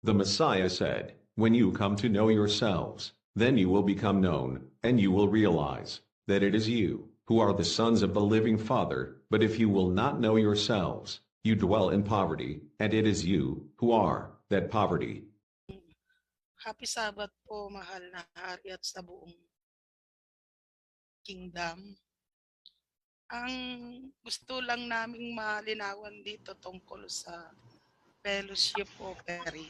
The Messiah said, "When you come to know yourselves, then you will become known, and you will realize that it is you who are the sons of the living Father. But if you will not know yourselves, you dwell in poverty, and it is you who are that poverty." Happy Sabbath po, mahal na hari at sa buong kingdom. Ang gusto lang naming malinawan dito tungkol sa fellowship offering.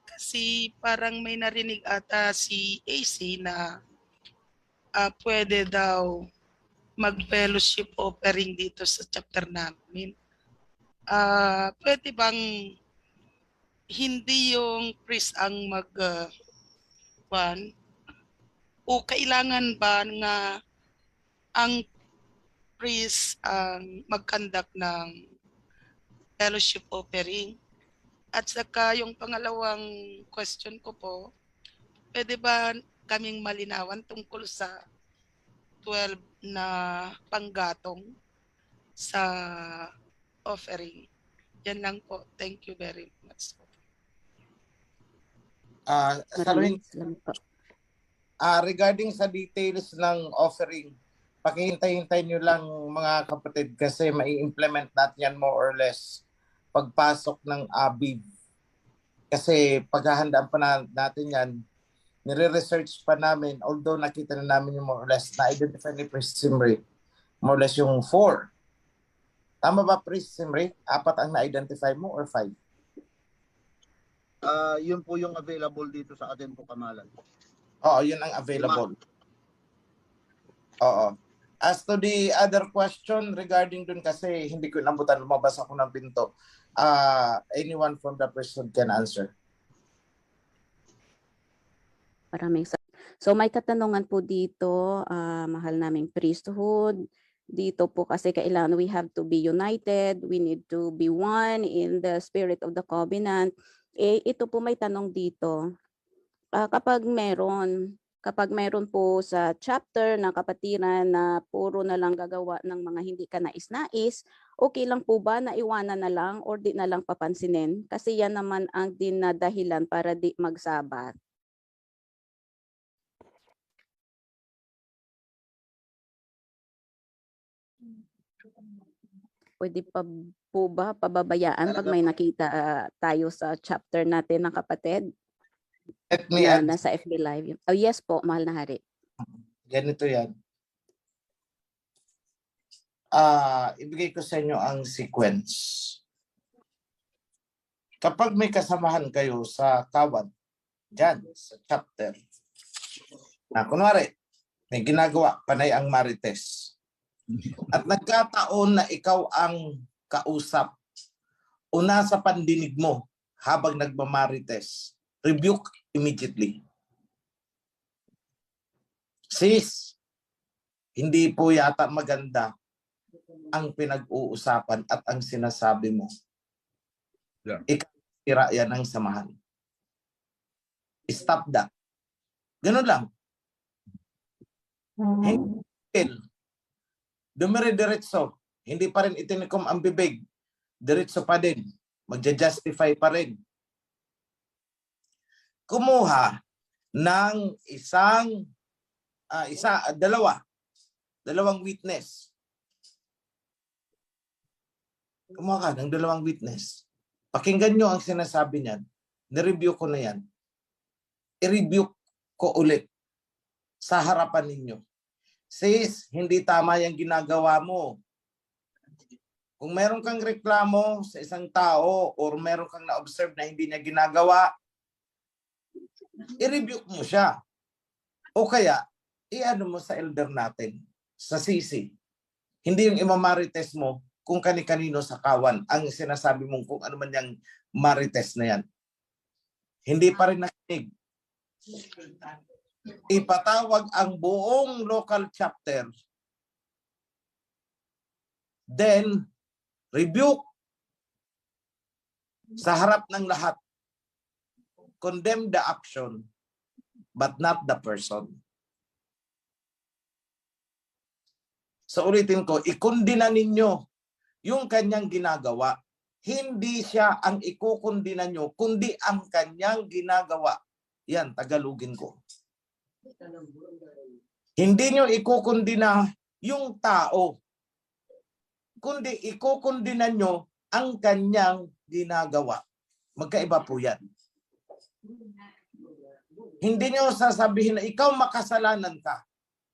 Kasi parang may narinig ata si AC na pwede daw mag-fellowship offering dito sa chapter namin. Pwede bang hindi yung priest ang o kailangan ba nga ang priest ang mag-conduct ng fellowship offering? At saka yung pangalawang question ko po, pwede ba kaming malinawan tungkol sa 12 na panggatong sa offering? Yan lang po. Thank you very much. Regarding sa details ng offering, pakihintay-hintay nyo lang mga kapatid kasi mai-implement natin yan more or less pagpasok ng Aviv. Kasi paghahandaan pa natin yan, nire-research pa namin, although nakita na namin yung more or less na-identify ni Priest Simri, more or less yung 4. Tama ba, Priest Simri? 4 ang na-identify mo or 5? Yun po yung available dito sa atin po, Kamalan. Oo, yun ang available. Oo. As to the other question regarding dun kasi hindi ko inabutan, lumabas ako ng pinto. Anyone from the person can answer. So may katanungan po dito, mahal naming priesthood. Dito po kasi kailangan we have to be united, we need to be one in the spirit of the covenant. Ito po may tanong dito. Kapag meron po sa chapter ng kapatiran na puro na lang gagawa ng mga hindi ka nais-nais, okay lang po ba na iwanan na lang or di na lang papansinin? Kasi yan naman ang dinadahilan para di magsabat. Pwede pa po ba pababayaan pag may nakita tayo sa chapter natin ng kapatid? Let me add. Nasa FB Live. Oh, yes po, mahal na hari. Ganito yan. Ibigay ko sa inyo ang sequence. Kapag may kasamahan kayo sa kawan, dyan, sa chapter, kunwari, may ginagawa, panay ang marites. At nagkataon na ikaw ang kausap, una sa pandinig mo habang nagmamarites, rebuke immediately. Sis, hindi po yata maganda ang pinag-uusapan at ang sinasabi mo. Yeah. Ikasira yan ang samahan. Stop that. Ganun lang. Dumire-diretso. Hindi pa rin itinikom ang bibig. Diretso pa din. Magja-justify pa rin. Kumuha ng dalawang witness. Kumuha ka ng dalawang witness. Pakinggan nyo ang sinasabi niyan. Nireview ko na yan. I-review ko ulit sa harapan ninyo. Sis, hindi tama yung ginagawa mo. Kung meron kang reklamo sa isang tao or meron kang na-observe na hindi niya ginagawa, i-review mo siya. O kaya, i-ano mo sa elder natin, sa sisi. Hindi yung imamarites mo kung kani-kanino sa kawan ang sinasabi mong kung ano man yung marites na yan. Hindi pa rin nakinig. Ipatawag ang buong local chapter. Then, rebuke sa harap ng lahat. Condemn the action, but not the person. So ulitin ko, ikundina ninyo yung kanyang ginagawa. hindi siya ang ikukundina nyo, kundi ang kanyang ginagawa. Yan, Tagalogin ko. Hindi nyo ikukundina yung tao, kundi ikukundina nyo ang kanyang ginagawa. Magkaiba po yan. Hindi nyo sasabihin na ikaw makasalanan ka,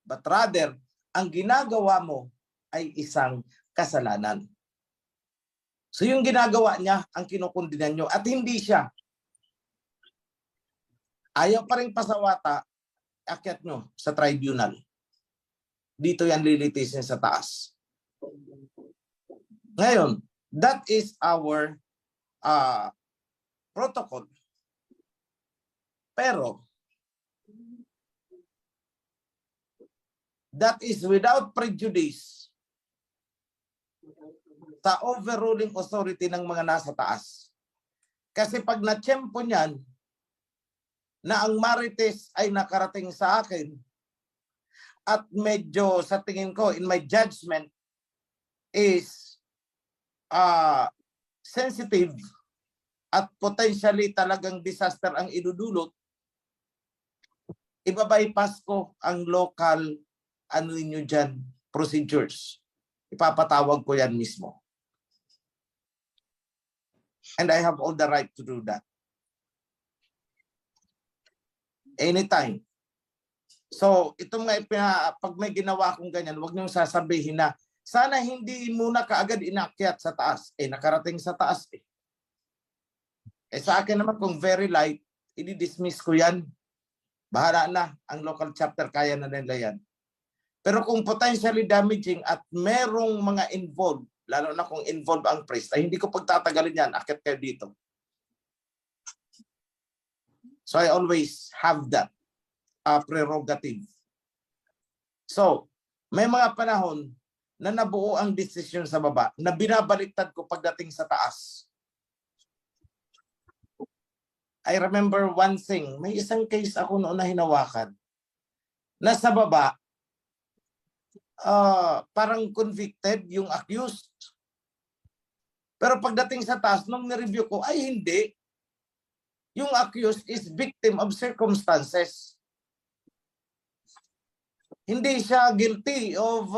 but rather, ang ginagawa mo ay isang kasalanan. So yung ginagawa niya, ang kinukundinan nyo, at hindi siya. Ayaw pa rin pasawata, akyat nyo sa tribunal. Dito yan lilitisin sa taas. Ngayon, that is our protocol. Pero, that is without prejudice sa overruling authority ng mga nasa taas. Kasi pag na-tsempo niyan, na ang Marites ay nakarating sa akin, at medyo sa tingin ko, in my judgment, is sensitive at potentially talagang disaster ang idudulot, ibabypass ko ang local, ano ninyo dyan, procedures. Ipapatawag ko yan mismo. And I have all the right to do that. Anytime. So, ito nga, pag may ginawa akong ganyan, huwag niyong sasabihin na, sana hindi muna kaagad inakyat sa taas. Nakarating sa taas eh. Sa akin naman, kung very light, i-dismiss ko yan. Bahala na, ang local chapter, kaya na nila yan. Pero kung potentially damaging at merong mga involved, lalo na kung involved ang priest, ay hindi ko pagtatagalin yan, akit kayo dito. So I always have that prerogative. So, may mga panahon na nabuo ang desisyon sa baba, na binabaliktad ko pagdating sa taas. I remember one thing, may isang case ako noon na hinawakan. Nasa baba, parang convicted yung accused. Pero pagdating sa taas, nung nireview ko, ay hindi. Yung accused is victim of circumstances. Hindi siya guilty of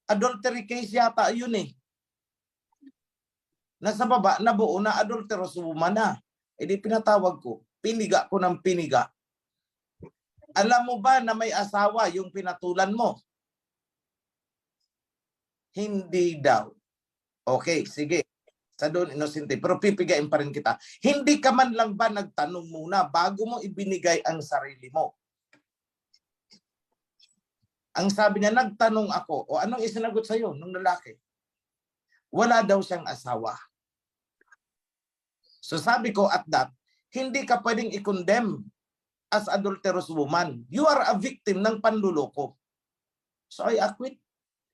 adultery case yata yun eh. Nasa baba, nabuo na adulterous woman na. Di pinatawag ko, piniga ko ng piniga. Alam mo ba na may asawa yung pinatulan mo? Hindi daw. Okay, sige. Sa doon, inosente. Pero pipigain pa rin kita. Hindi ka man lang ba nagtanong muna bago mo ibinigay ang sarili mo? Ang sabi niya, nagtanong ako. O anong isinagot sa'yo nung lalaki? Wala daw siyang asawa. So sabi ko at that, hindi ka pwedeng i-condemn as adulterous woman. You are a victim ng panluloko. So I acquit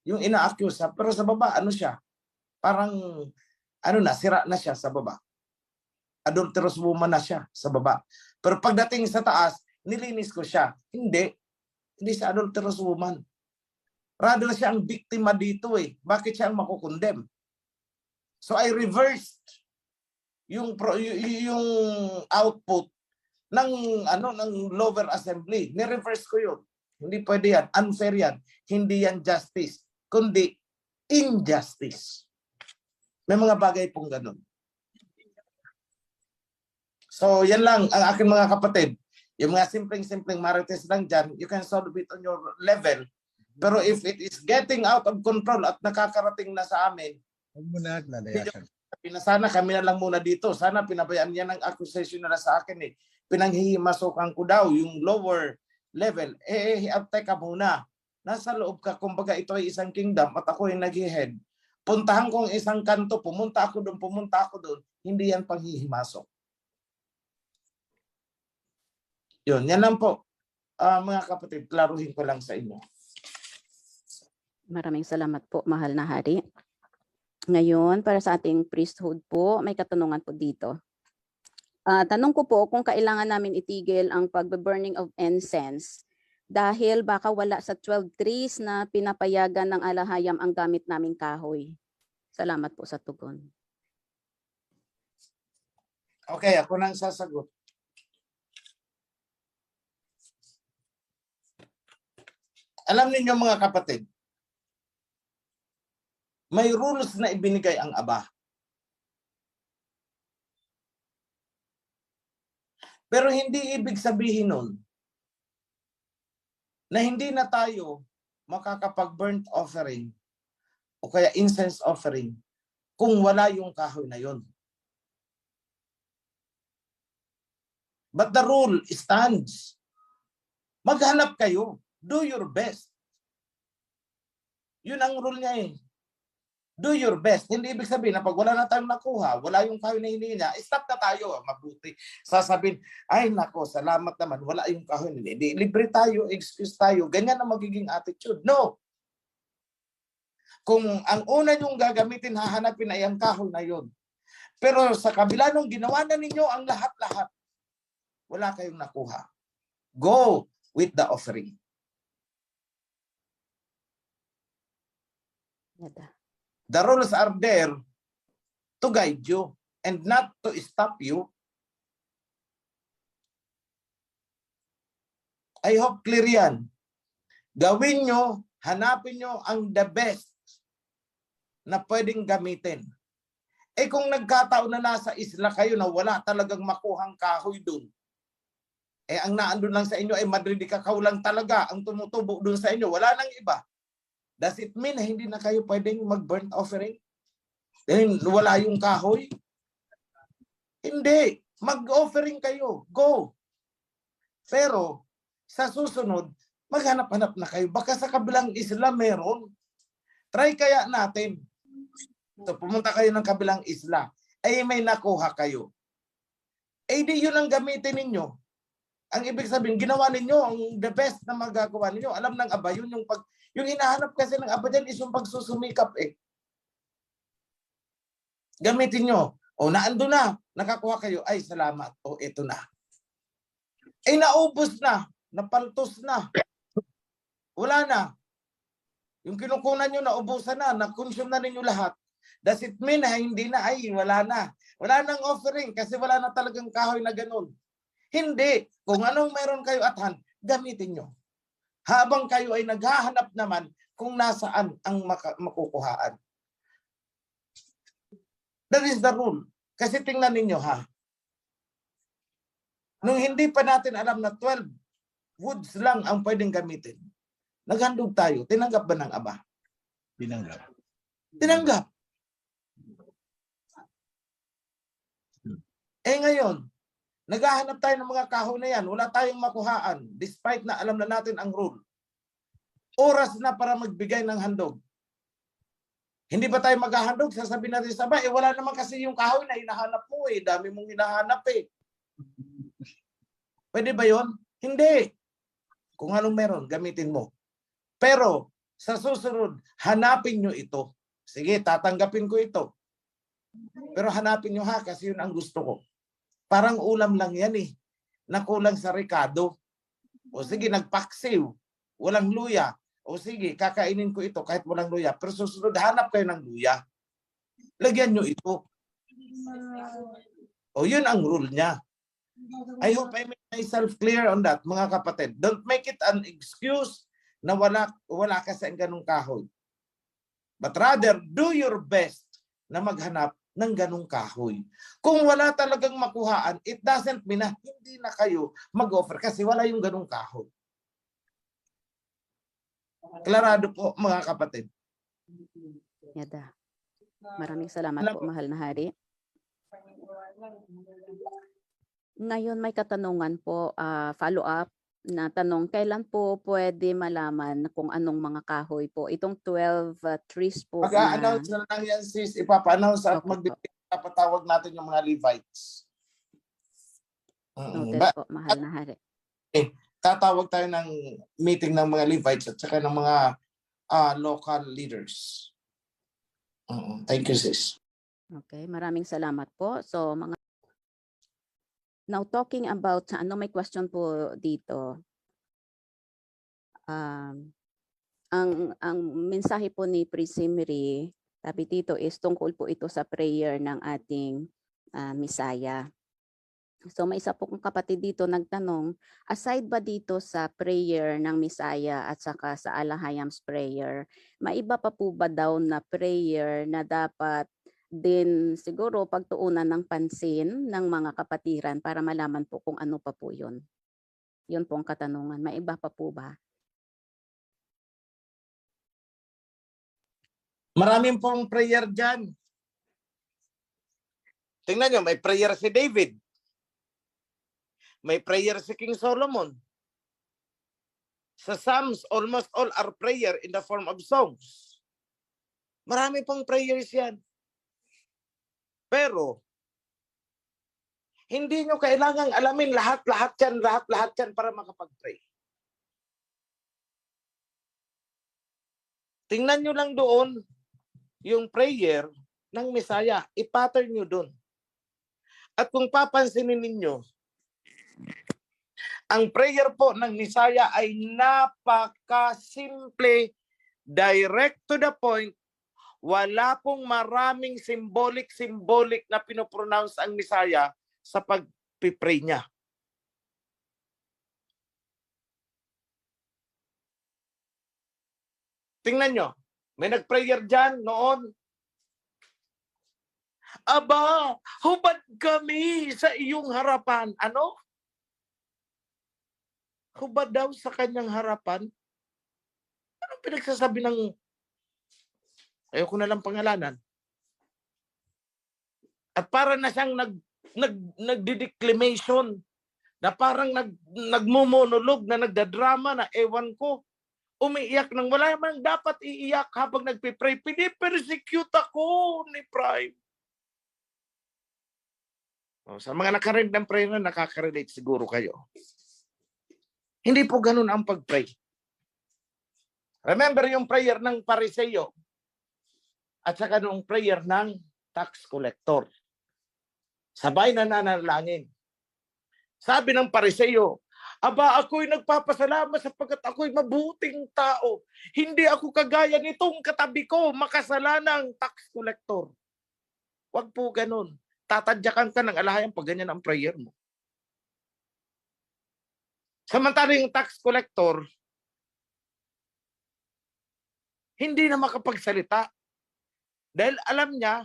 yung ina-accuse siya. Pero sa baba, ano siya? Parang, sira na siya sa baba. Adulterous woman na siya sa baba. Pero pagdating sa taas, nilinis ko siya. Hindi siya adulterous woman. Rather siya ang biktima dito eh. Bakit siya ang makukondem? So I reversed yung output ng lower assembly. Ni-reverse ko yun. Hindi pwede yan. Unfair yan. Hindi yan justice, kundi injustice. May mga bagay pong ganun. So, yan lang ang aking mga kapatid. Yung mga simpleng marites lang dyan, you can solve it on your level. Pero if it is getting out of control at nakakarating na sa amin, sana kami na lang muna dito. Sana pinabayaan niya ng accusation na sa akin eh. Pinanghihimasukan ko daw yung lower level. Teka muna. Nasa loob ka, kumbaga ito ay isang kingdom at ako ay nag-head. Puntahan kong isang kanto, pumunta ako doon. Hindi yan panghihimasok. Yun, yan lang po. Mga kapatid, klaruhin ko lang sa inyo. Maraming salamat po, mahal na hari. Ngayon, para sa ating priesthood po, may katanungan po dito. Tanong ko po kung kailangan namin itigil ang pag-burning of incense dahil baka wala sa 12 trees na pinapayagan ng alahayam ang gamit naming kahoy. Salamat po sa tugon. Okay, ako nang sasagot. Alam niyo mga kapatid, may rules na ibinigay ang Aba. Pero hindi ibig sabihin nun na hindi na tayo makakapag-burnt offering o kaya incense offering kung wala yung kahoy na yon. But the rule stands. Maghanap kayo. Do your best. Yun ang rule niya eh. Do your best. Hindi ibig sabihin na pag wala na tayong nakuha, wala yung kahoy na hinihingi niya, stop na tayo. Mabuti. Sasabihin, ay nako, salamat naman, wala yung kahoy na hinihingi. Libre tayo, excuse tayo. Ganyan ang magiging attitude. No. Kung ang una yung gagamitin, hahanapin ay ang kahoy na yun. Pero sa kabila nung ginawa na ninyo ang lahat-lahat, wala kayong nakuha. Go with the offering. The rules are there to guide you and not to stop you. I hope clear yan. Gawin nyo, hanapin nyo ang the best na pwedeng gamitin. Eh kung nagkataon na nasa isla kayo na wala talagang makuhang kahoy dun, eh ang naandun lang sa inyo ay Madrid Cacao lang talaga ang tumutubo dun sa inyo, wala nang iba. Does it mean na hindi na kayo pwedeng mag-burnt offering? Dahil wala yung kahoy? Hindi. Mag-offering kayo. Go. Pero, sa susunod, maghanap-hanap na kayo. Baka sa kabilang isla meron. Try kaya natin. So, pumunta kayo ng kabilang isla. Ay may nakuha kayo. Eh di yun ang gamitin ninyo. Ang ibig sabihin, ginawa ninyo ang the best na magagawa ninyo. Alam ng Aba, yun yung hinahanap kasi ng Aba dyan is yung pagsusumikap eh. Gamitin nyo. O naando na, nakakuha kayo. Ay, salamat. O ito na. Ay naubos na, napaltos na. Wala na. Yung kinukunan nyo, naubusan na, na-consume na ninyo lahat. Does it mean na hindi na, ay wala na. Wala nang offering kasi wala na talagang kahoy na ganun. Hindi. Kung anong meron kayo at hand, gamitin nyo. Habang kayo ay naghahanap naman kung nasaan ang makukuhaan. That is the rule. Kasi tingnan ninyo ha. Nung hindi pa natin alam na 12 woods lang ang pwedeng gamitin, naghandog tayo. Tinanggap ba ng Aba? Tinanggap. Tinanggap. Eh ngayon, naghahanap tayo ng mga kahoy na yan. Wala tayong makuhaan despite na alam na natin ang rule. Oras na para magbigay ng handog. Hindi ba tayo maghahandog? Sasabihin natin sa bahay, wala naman kasi yung kahoy na hinahanap mo eh. Dami mong hinahanap eh. Pwede ba yun? Hindi. Kung anong meron, gamitin mo. Pero sa susunod, hanapin nyo ito. Sige, tatanggapin ko ito. Pero hanapin nyo ha, kasi yun ang gusto ko. Parang ulam lang yan eh. Nakulang sa Ricardo. O sige, nagpaksiw. Walang luya. O sige, kakainin ko ito kahit walang luya. Pero susunod, hanap kayo ng luya. Lagyan nyo ito. O yun ang rule niya. I hope I make myself clear on that, mga kapatid. Don't make it an excuse na wala kasi ang ganung kahoy. But rather, do your best na maghanap ng ganung kahoy. Kung wala talagang makuhaan, it doesn't mean na hindi na kayo mag-offer kasi wala yung ganung kahoy. Klarado po, mga kapatid. Yada. Maraming salamat po, mahal na hari. Ngayon may katanungan po, follow-up na tanong, kailan po pwede malaman kung anong mga kahoy po? Itong 12 trees po Mag-a-announce na lang yan, sis. Ipapa-announce at magpapatawag natin yung mga Levites. Noted po, mahal na hari. Tatawag tayo ng meeting ng mga Levites at saka ng mga local leaders. Thank you, sis. Okay, maraming salamat po. So, now talking about, may question po dito. Ang mensahe po ni Priest Zimri, sabi dito is tungkol po ito sa prayer ng ating Messiah. So may isa po kong kapatid dito nagtanong, aside ba dito sa prayer ng Misaya at saka sa Alahayam's prayer, may iba pa po ba daw na prayer na dapat din siguro pagtuunan ng pansin ng mga kapatiran para malaman po kung ano pa po yun? Yun po ang katanungan. May iba pa po ba? Maraming pong prayer dyan. Tingnan nyo, may prayer si David. May prayer si King Solomon. Sa Psalms, almost all are prayer in the form of songs. Marami pong prayers yan. Pero, hindi nyo kailangang alamin lahat-lahat yan para makapag-pray. Tingnan nyo lang doon yung prayer ng Messiah. I-pattern nyo doon. At kung papansinin ninyo, ang prayer po ng Messiah ay napaka-simple, direct to the point. Wala pong maraming symbolic na pinopronounce ang Messiah sa pag-pray niya. Tingnan nyo, may nag-prayer dyan noon. Aba, hubad kami sa iyong harapan. Ano? Hubad daw sa kanyang harapan? Anong pinagsasabi ng, ayoko na lang pangalanan. At parang na siyang nagdideclamation, na parang nagmumonolog, na nagdadrama, na ewan ko, umiiyak nang wala man dapat iiyak habang nagpipray. Pinipersecute ako ni Prime. Sa mga nakarinig ng prayer na nakaka-relate siguro kayo. Hindi po ganun ang pag-pray. Remember yung prayer ng Pariseo at saka yung prayer ng tax collector. Sabay na nanalangin. Sabi ng Pariseo, aba, ako'y nagpapasalamat sapagkat ako'y mabuting tao. Hindi ako kagaya nitong katabi ko, makasalanang tax collector. Huwag po ganun. Tatadyakan ka ng alahayang pag ganyan ang prayer mo. Samantalang yung tax collector, hindi na makapagsalita. Dahil alam niya,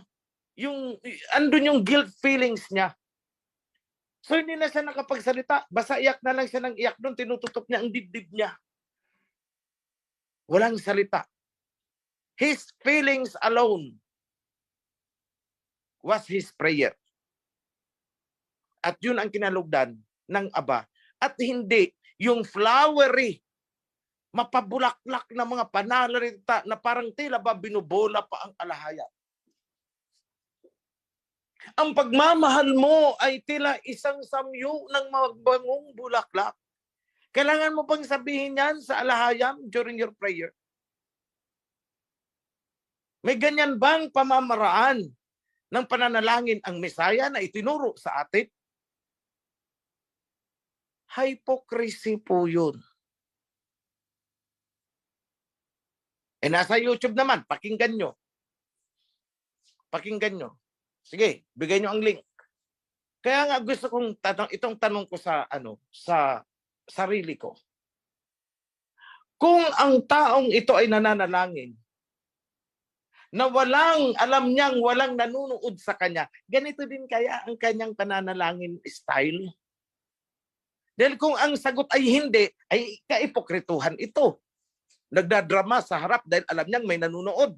andun yung guilt feelings niya. So hindi na siya nakapagsalita. Basta iyak na lang siya ng iyak doon, tinututok niya ang dibdib niya. Walang salita. His feelings alone was his prayer. At yun ang kinalugdan ng Aba. At hindi yung flowery, mapabulaklak na mga panalita na parang tila ba binubola pa ang alahaya. Ang pagmamahal mo ay tila isang samyo ng magbangong bulaklak. Kailangan mo bang sabihin yan sa alahayam during your prayer? May ganyan bang pamamaraan ng pananalangin ang Messiah na itinuro sa atin? Hypocrisy po yun. Nasa YouTube naman, pakinggan nyo. Pakinggan nyo. Sige, bigay nyo ang link. Kaya nga gusto kong itong tanong ko sa sarili ko. Kung ang taong ito ay nananalangin, na alam niyang walang nanunood sa kanya, ganito din kaya ang kanyang pananalangin style? Dahil kung ang sagot ay hindi, ay kaipokrituhan ito. Nagdadrama sa harap dahil alam niyang may nanunood.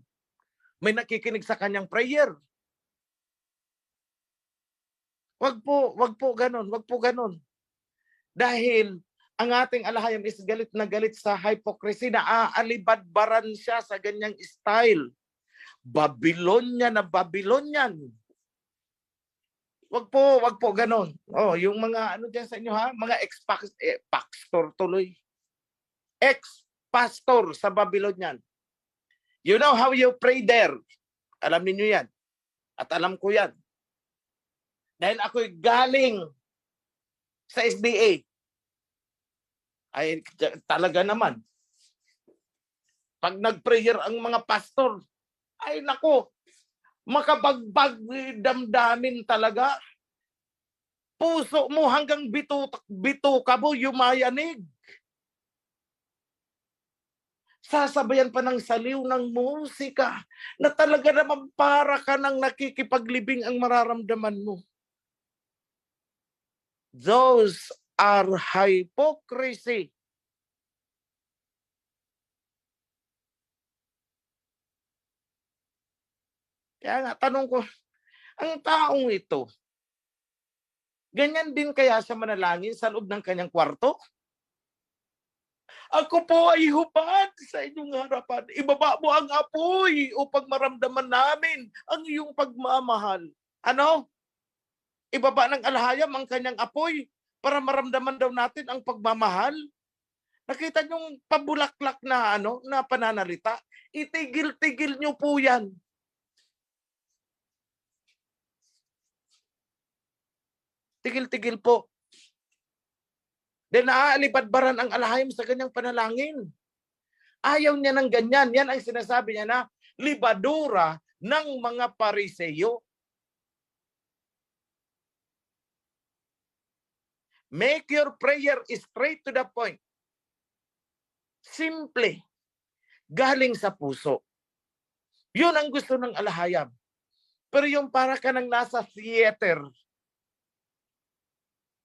May nakikinig sa kanyang prayer. Wag po ganon. Dahil ang ating alahayam is galit na galit sa hypocrisy, na aalibadbaran siya sa ganyang style. Babylonian na Babylonian. Wag po ganon. Oh, yung mga diyan sa inyo ha, mga ex-pastor tuloy. Ex-pastor sa Babylonian. You know how you pray there. Alam niyo yan. At alam ko yan. Dahil ako'y galing sa SDA. Ay talaga naman. Pag nag-prayer ang mga pastor, ay nako, makabagbag damdamin talaga. puso mo hanggang bituka mo yumayanig. Sasabayan pa ng saliw ng musika na talaga naman para ka ng nakikipaglibing ang mararamdaman mo. Those are hypocrisy. Kaya nga, tanong ko, ang taong ito, ganyan din kaya siya manalangin sa loob ng kanyang kwarto? Ako po ay hubad sa inyong harapan. Ibaba mo ang apoy upang maramdaman namin ang iyong pagmamahal. Ano? Ibaba ng alahayam ang kanyang apoy para maramdaman daw natin ang pagmamahal. Nakita niyong pabulaklak na na pananalita? Itigil-tigil niyo po yan. Tigil-tigil po. Then naaalibadbaran ang alahayam sa kanyang panalangin. Ayaw niya ng ganyan. Yan ang sinasabi niya na libadura ng mga Pariseyo. Make your prayer straight to the point. Simple. Galing sa puso. Yun ang gusto ng alahayam. Pero yung para ka nang nasa theater,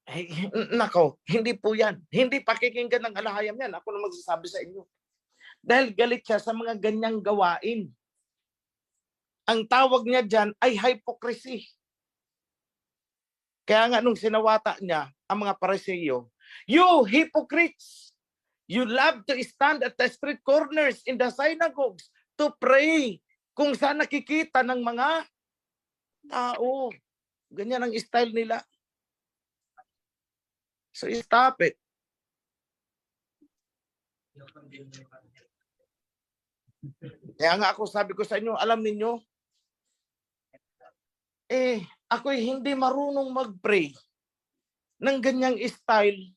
ay, nako, hindi po yan. Hindi pakikinggan ng alahayam yan. Ako na magsasabi sa inyo. Dahil galit siya sa mga ganyang gawain. Ang tawag niya dyan ay hypocrisy. Kaya nga nung sinawata niya ang mga Pariseyo, you hypocrites! You love to stand at the street corners in the synagogues to pray kung saan nakikita ng mga tao. Ganyan ang style nila. So stop it. Kaya nga ako sabi ko sa inyo, alam niyo, ako'y hindi marunong mag-pray ng ganyang style.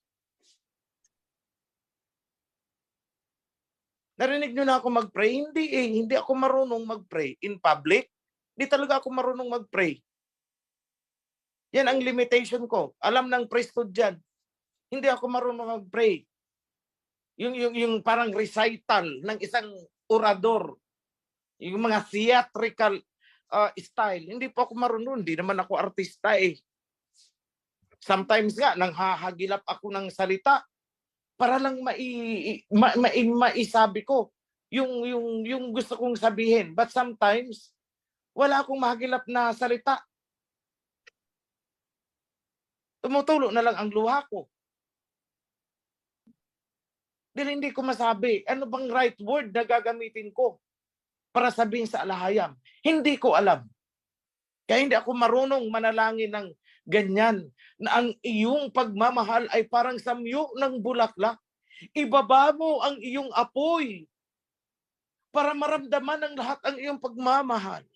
Narinig niyo na ako mag-pray? Hindi ako marunong mag-pray in public. Hindi talaga ako marunong mag-pray. Yan ang limitation ko. Alam ng priesthood dyan. Hindi ako marunong mag-pray. Yung parang recital ng isang orador. Yung mga theatrical style. Hindi po ako marunong. Hindi naman ako artista eh. Sometimes nga, nang hahagilap ako ng salita para lang maisabi ko yung gusto kong sabihin. But sometimes, wala akong mahagilap na salita. Tumutulo na lang ang luha ko. Dahil hindi ko masabi, ano bang right word na gagamitin ko para sabihin sa alahayam? Hindi ko alam. Kaya hindi ako marunong manalangin ng ganyan, na ang iyong pagmamahal ay parang samyo ng bulaklak. Ibaba mo ang iyong apoy para maramdaman ng lahat ang iyong pagmamahal.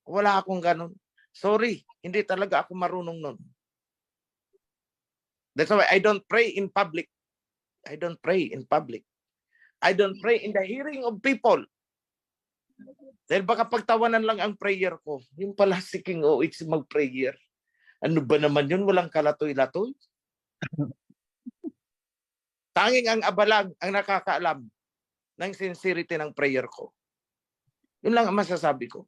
Wala akong ganun. Sorry, hindi talaga ako marunong nun. That's why I don't pray in public. I don't pray in public. I don't pray in the hearing of people. Dahil baka pagtawanan lang ang prayer ko. Yung pala si King OH mag-prayer. Ano ba naman yun? Walang kalatoy-latoy. Tanging ang abalag ang nakakaalam ng sincerity ng prayer ko. Yun lang ang masasabi ko.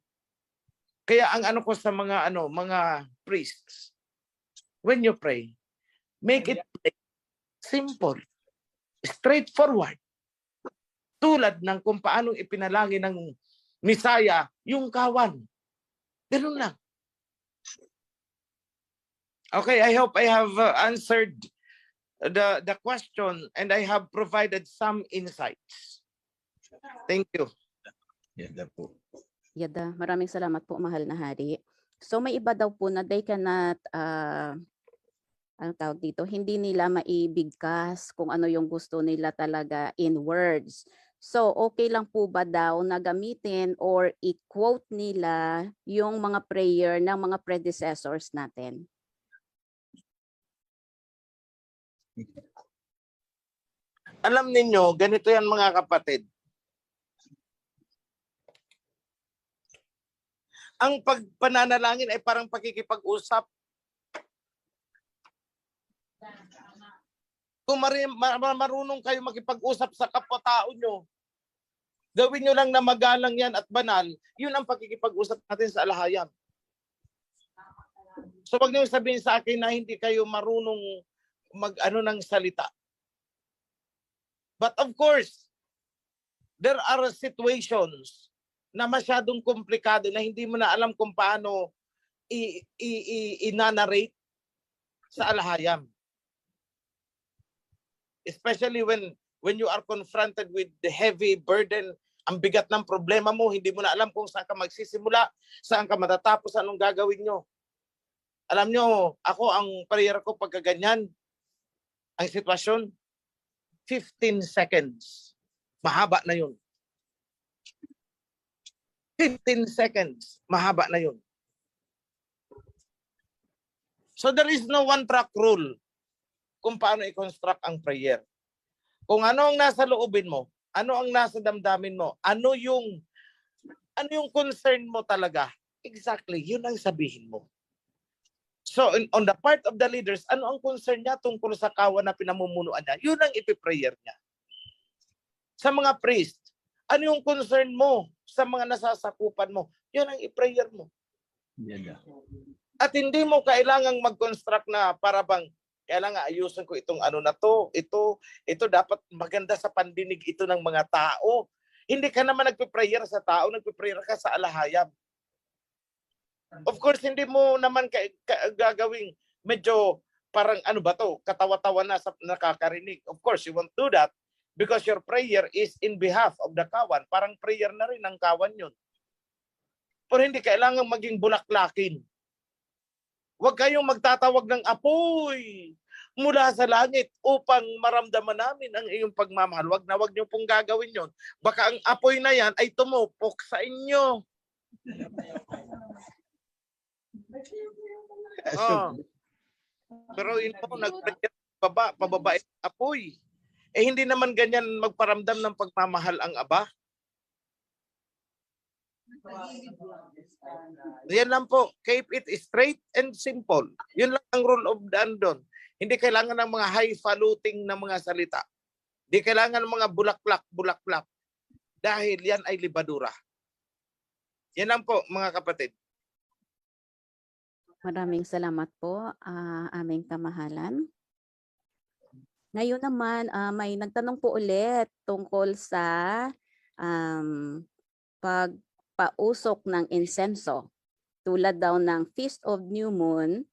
Kaya ang ano ko sa mga mga priests, when you pray, make it simple. Straightforward. Tulad ng kung paanong ipinalangin ng Misaya yung kawan. Ganun lang. Okay, I hope I have answered the question and I have provided some insights. Thank you. Yada, maraming salamat po, mahal na hari. So may iba daw po na they cannot ano tawag dito, hindi nila maibigkas kung ano yung gusto nila talaga in words. So, okay lang po ba daw na gamitin or i-quote nila yung mga prayer ng mga predecessors natin? Alam ninyo, ganito yan mga kapatid. Ang pagpananalangin ay parang pakikipag-usap. Kung marunong kayo makipag-usap sa kapwa-tao nyo, gawin nyo lang na magalang yan at banal, yun ang pakikipag-usap natin sa alahayam. So wag niyo sabihin sa akin na hindi kayo marunong mag-ano ng salita. But of course, there are situations na masyadong komplikado na hindi mo na alam kung paano i-narrate sa alahayam. Especially when you are confronted with the heavy burden, ang bigat ng problema mo, hindi mo na alam kung saan ka magsisimula, saan ka matatapos, anong gagawin nyo. Alam nyo, ako ang prayer ko pagka ganyan, ang sitwasyon, 15 seconds. Mahaba na yun. 15 seconds. Mahaba na yun. So there is no one-track rule kung paano i-construct ang prayer. Kung ano ang nasa loobin mo, ano ang nasa damdamin mo, ano yung concern mo talaga, exactly, yun ang sabihin mo. So on the part of the leaders, ano ang concern niya tungkol sa kawan na pinamumunuan niya, yun ang ipiprayer niya. Sa mga priest, ano yung concern mo sa mga nasasakupan mo, yun ang i-prayer mo. At hindi mo kailangang mag-construct na para bang kailangan ayusin ko itong ano na to, ito dapat maganda sa pandinig ito ng mga tao. Hindi ka naman nagpe-prayer sa tao, nagpe-prayer ka sa alahayam. Of course, hindi mo naman gagawing medyo parang ano ba to, katawa-tawa na sa nakakarinig. Of course, you won't do that because your prayer is in behalf of the kawan. Parang prayer na rin ng kawan yun. Pero hindi kailangan maging bulaklakin. Huwag kayong magtatawag ng apoy mula sa langit upang maramdaman namin ang iyong pagmamahal. Huwag niyo pong gagawin yon. Baka ang apoy na yan ay tumupok sa inyo. Oh. Pero pababa apoy. Eh hindi naman ganyan magparamdam ng pagmamahal ang Aba. Yan lang po. Keep it straight and simple. Yun lang ang rule of the andon. Hindi kailangan ng mga highfalutin na mga salita. Hindi kailangan ng mga bulaklak. Dahil yan ay libadura. Yan lang po mga kapatid. Maraming salamat po, aming kamahalan. Ngayon naman, may nagtanong po ulit tungkol sa pagpausok ng insenso. Tulad daw ng Feast of New Moon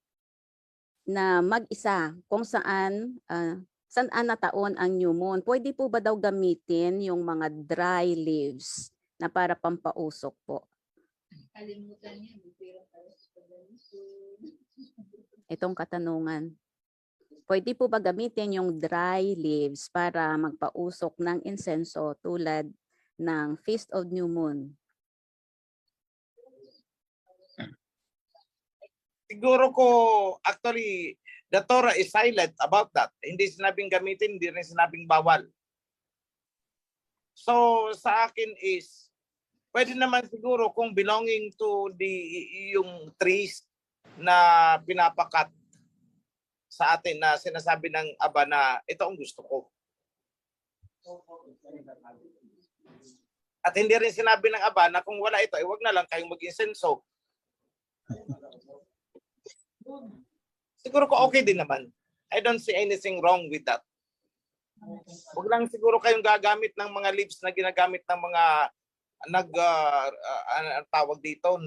na mag-isa kung saan na taon ang New Moon. Pwede po ba daw gamitin yung mga dry leaves na para pampausok po? Itong katanungan. Pwede po ba gamitin yung dry leaves para magpausok ng insenso tulad ng Feast of New Moon? Siguro ko, actually, the Torah is silent about that. Hindi sinabing gamitin, hindi rin sinabing bawal. So, sa akin is, pwede naman siguro kung belonging to yung trees na pinapakat sa atin na sinasabi ng Aba na ito ang gusto ko. At hindi rin sinabi ng Aba na kung wala ito, wag na lang kayong mag-insenso. Siguro ko okay din naman. I don't see anything wrong with that. Huwag lang siguro kayong gagamit ng mga leaves na ginagamit ng mga tawag dito,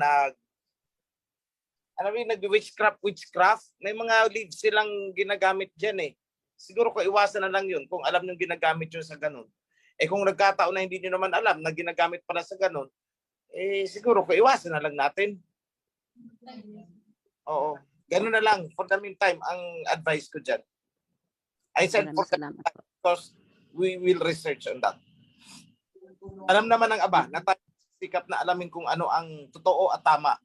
witchcraft. May mga leaves silang ginagamit dyan eh. Siguro ko iwasan na lang yun kung alam nyo ginagamit yun sa ganun. Eh kung nagkataon na hindi nyo naman alam na ginagamit pala sa ganun, eh siguro ko iwasan na lang natin. Oo. Ganun na lang. For the meantime, ang advice ko dyan. I said for the meantime because we will research on that. Alam naman ng Aba na tayo sikap na alamin kung ano ang totoo at tama.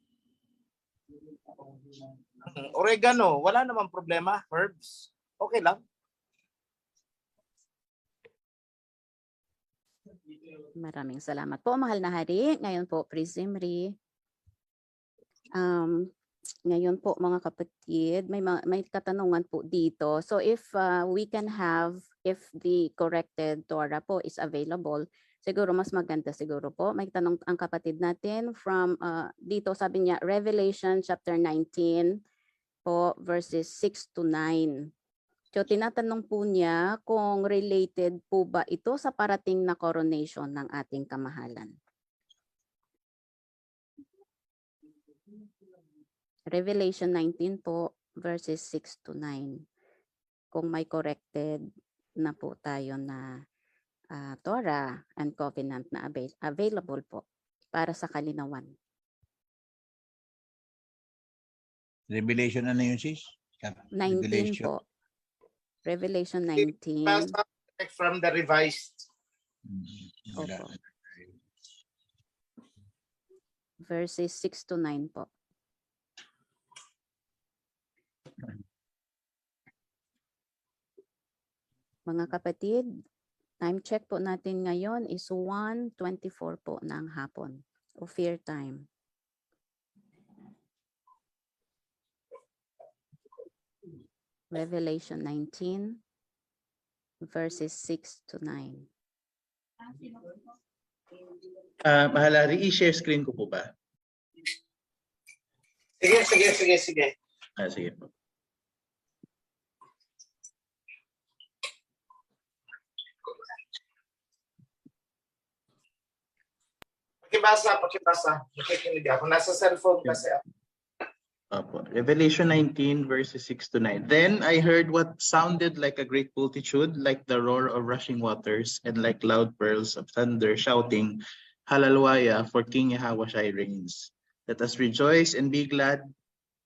Oregano, wala namang problema. Herbs, okay lang. Maraming salamat po, mahal na hari. Ngayon po, Priest Zimri. Ngayon po mga kapatid, may katanungan po dito. So if we can have, if the corrected Torah po is available, siguro mas maganda siguro po. May tanong ang kapatid natin from dito, sabi niya Revelation chapter 19 po verses 6 to 9. So tinatanong po niya kung related po ba ito sa parating na coronation ng ating kamahalan. Revelation 19 po, verses 6 to 9. Kung may corrected na po tayo na Torah and Covenant na available po para sa kalinawan. Revelation ano yun, sis? 19 Revelation. po. Revelation 19. From the revised. Opo. Verses 6 to 9 po. Mga kapatid, time check po natin ngayon is 1:24 po ng hapon. Ophir time. Revelation 19 verses 6 to 9. Mahalari, i-share screen ko po ba? Sige. Sige po. Pakibasa. Nakikinig ako. Nasa cellphone kasi ako. Opo. Revelation 19 verses 6 to 9. Then I heard what sounded like a great multitude, like the roar of rushing waters, and like loud pearls of thunder, shouting, Hallelujah, for King Yahushua reigns. Let us rejoice and be glad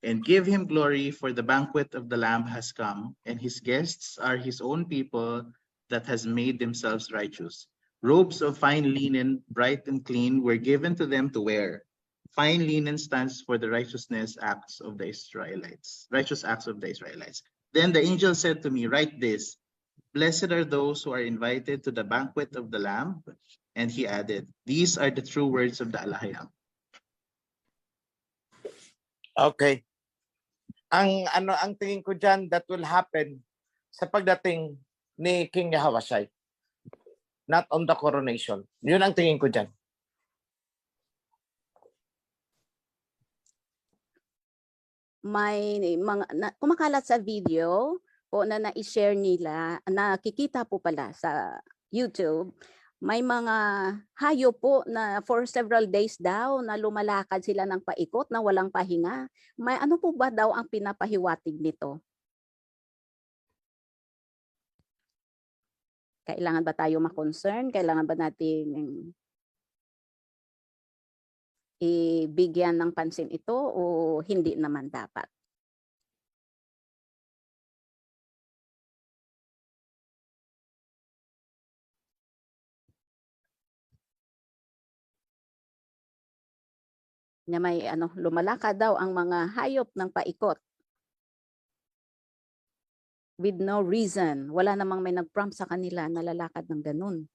and give him glory, for the banquet of the Lamb has come, and his guests are his own people that has made themselves righteous. Robes of fine linen, bright and clean, were given to them to wear. Fine linen stands for the righteous acts of the Israelites. Then the angel said to me, write this, blessed are those who are invited to the banquet of the Lamb. And he added, these are the true words of the Alahayam. Okay. Ang tingin ko diyan that will happen sa pagdating ni King Yahushua. Not on the coronation. Yun ang tingin ko diyan. May mga kumakalat sa video po na na-share nila, nakikita po pala sa YouTube, may mga hayop po na for several days daw na lumalakad sila ng paikot na walang pahinga. May ano po ba daw ang pinapahiwatig nito? Kailangan ba tayo ma-concern? Kailangan ba nating ibigyan ng pansin ito o hindi naman dapat? Na may lumalakad daw ang mga hayop ng paikot with no reason. Wala namang may nag-prompt sa kanila na lalakad ng ganun.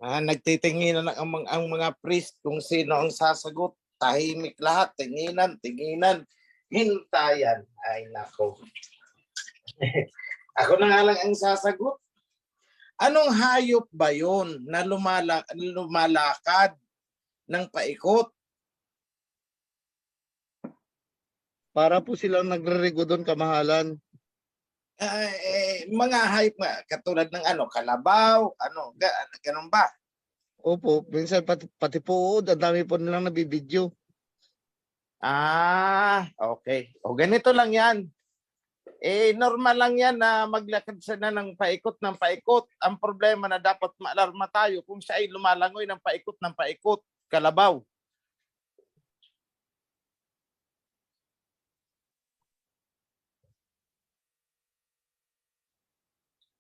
Nagtitinginan ang mga priest kung sino ang sasagot. Tahimik lahat. Tinginan. Hintayan. Ay, nako. Ako na nga lang ang sasagot. Anong hayop ba yun na lumalakad ng paikot? Para po silang nagre-rego doon, kamahalan. Mga hayop nga, katulad ng kalabaw, ganun ba? Opo, minsan pati po, ang dami po nilang nabibidyo. Okay. O ganito lang yan. Normal lang yan na maglakad siya ng paikot. Ang problema na dapat maalarma tayo kung siya ay lumalangoy ng paikot, kalabaw.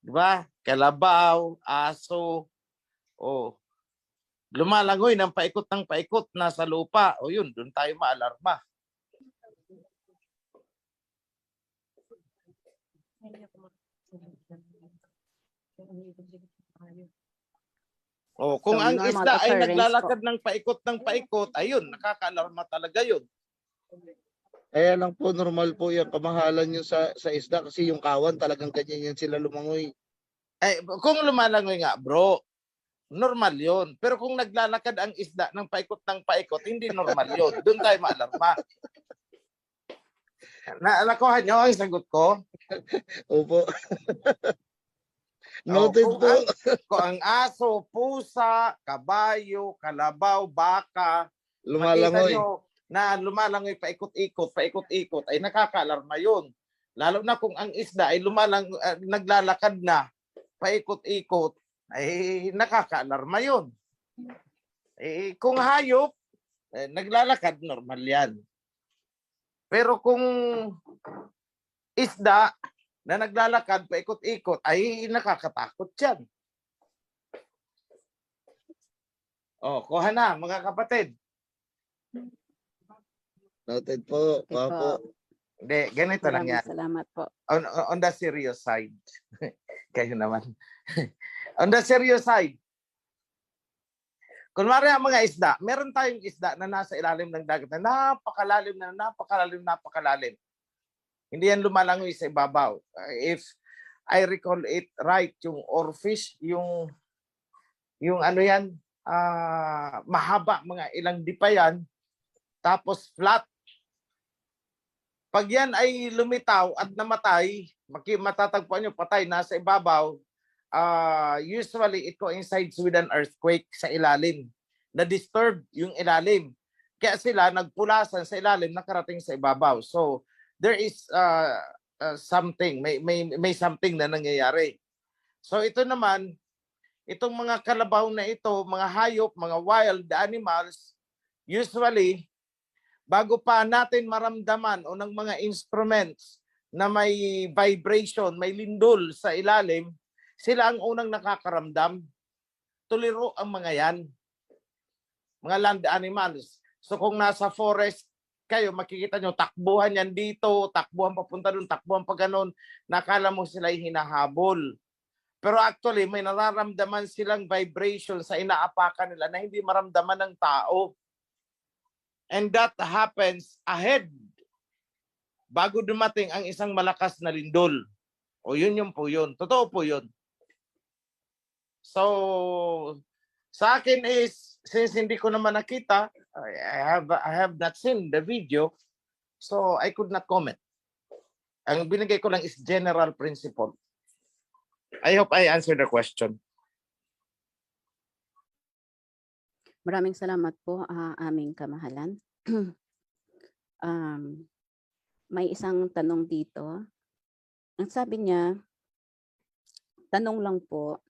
Diba? Kalabaw, aso, lumalangoy ng paikot nasa lupa. O yun, doon tayo maalarma. Kung ang isda ay naglalakad ng paikot, ayun, nakakaalarma talaga yun. Kaya lang po normal po yung kamahalan yung sa isda kasi yung kawan talagang ganyan yan sila lumangoy. Eh, kung lumalangoy nga, bro, normal yon. Pero kung naglalakad ang isda ng paikot, hindi normal yon. Doon tayo maalarma. Nakuha nyo ang sagot ko? Opo. Oh, Noted po. kung ang aso, pusa, kabayo, kalabaw, baka, makita Lumalangoy. nyo na lumalangoy paikot-ikot, ay nakakaalarma yun. Lalo na kung ang isda ay naglalakad na paikot-ikot, ay nakakaalarma yun. Eh, kung hayop, naglalakad, normal yan. Pero kung isda na naglalakad paikot-ikot, ay nakakatakot yan. Oh, kuha na, mga kapatid. Noted po. Okay po. Opo. Hindi, ganito lang Maraming yan. salamat po. On the serious side. Kayo naman. On the serious side. Kunwari ang mga isda, meron tayong isda na nasa ilalim ng dagat na napakalalim. Hindi yan lumalangoy sa ibabaw. If I recall it right, yung oarfish, yung ano yan, mahaba, mga ilang dipa yan, tapos flat. Pag yan ay lumitaw at namatay, matatagpuan nyo patay, nasa ibabaw, usually it coincides with an earthquake sa ilalim. Na-disturb yung ilalim. Kaya sila nagpulasan sa ilalim, nakarating sa ibabaw. So, there is something, may something na nangyayari. So, ito naman, itong mga kalabaw na ito, mga hayop, mga wild animals, usually, bago pa natin maramdaman o ng mga instruments na may vibration, may lindol sa ilalim, sila ang unang nakakaramdam. Tuliro ang mga yan. Mga land animals. So kung nasa forest kayo, makikita nyo, takbuhan yan dito, takbuhan papunta doon, takbuhan pa ganun, nakala mo sila hinahabol. Pero actually, may nararamdaman silang vibration sa inaapakan nila na hindi maramdaman ng tao. And that happens ahead bago dumating ang isang malakas na lindol. O yun po yun. Totoo po yun. So, sa akin is, since hindi ko naman nakita, I have not seen the video, so I could not comment. Ang binigay ko lang is general principle. I hope I answered the question. Maraming salamat po, aming kamahalan. May isang tanong dito. Ang sabi niya, tanong lang po,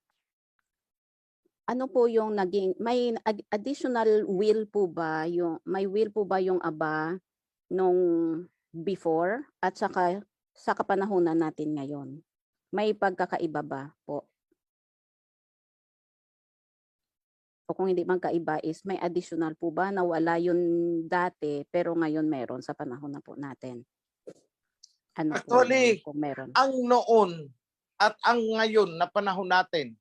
ano po yung naging, may additional will po ba, may will po ba yung Aba nung before at saka sa kapanahunan natin ngayon? May pagkakaiba ba po? O kung hindi magkaiba is may additional po ba na wala yun dati pero ngayon meron sa panahon na po natin? Ano Actually, po kung meron? ang noon at ang ngayon na panahon natin,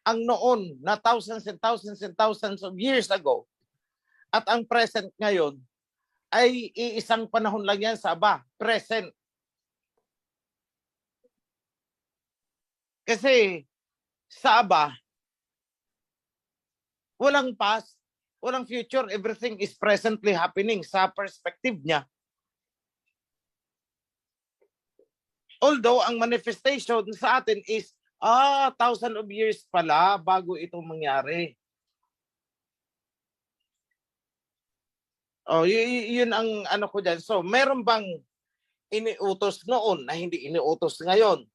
ang noon na thousands and thousands and thousands of years ago at ang present ngayon ay iisang panahon lang yan sa Aba, present. Kasi sa Aba, walang past, walang future, everything is presently happening sa perspective niya. Although ang manifestation sa atin is, 1,000 of years pala bago ito mangyari. Oh, yun ang ano ko dyan. So, meron bang iniutos noon na hindi iniutos ngayon?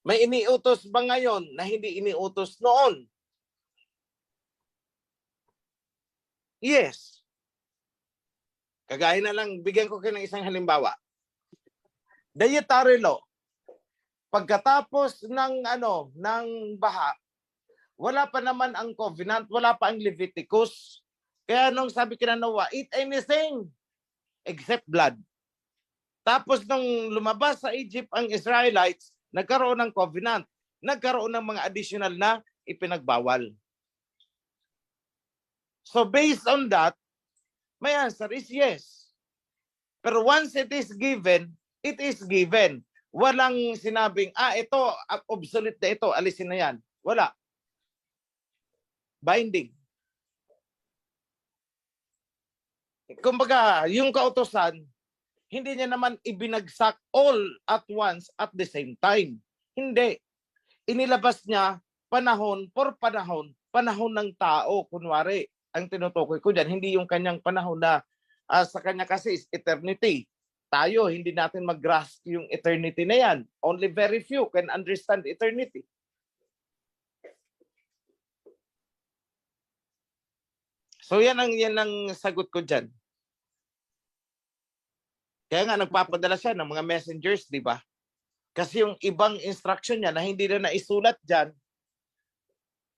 May iniutos ba ngayon na hindi iniutos noon? Yes. Kagaya na lang, bigyan ko kayo ng isang halimbawa. Dietary law. Pagkatapos ng baha, wala pa naman ang covenant, wala pa ang Leviticus. Kaya nung sabi kina Noah, eat anything except blood. Tapos nung lumabas sa Egypt ang Israelites, nagkaroon ng covenant, nagkaroon ng mga additional na ipinagbawal. So based on that, my answer is yes. Pero once it is given, it is given. Walang sinabing, ito, obsolete na ito, alisin na yan. Wala. Binding. Kumbaga, yung kautusan, hindi niya naman ibinagsak all at once at the same time. Hindi. Inilabas niya panahon for panahon, panahon ng tao, kunwari. Ang tinutukoy ko dyan, hindi yung kanyang panahon na sa kanya kasi is eternity. Tayo, hindi natin mag-grasp yung eternity na yan. Only very few can understand eternity. So yan ang sagot ko dyan. Kaya nga nagpapadala siya ng mga messengers, di ba? Kasi yung ibang instruction niya na hindi na naisulat dyan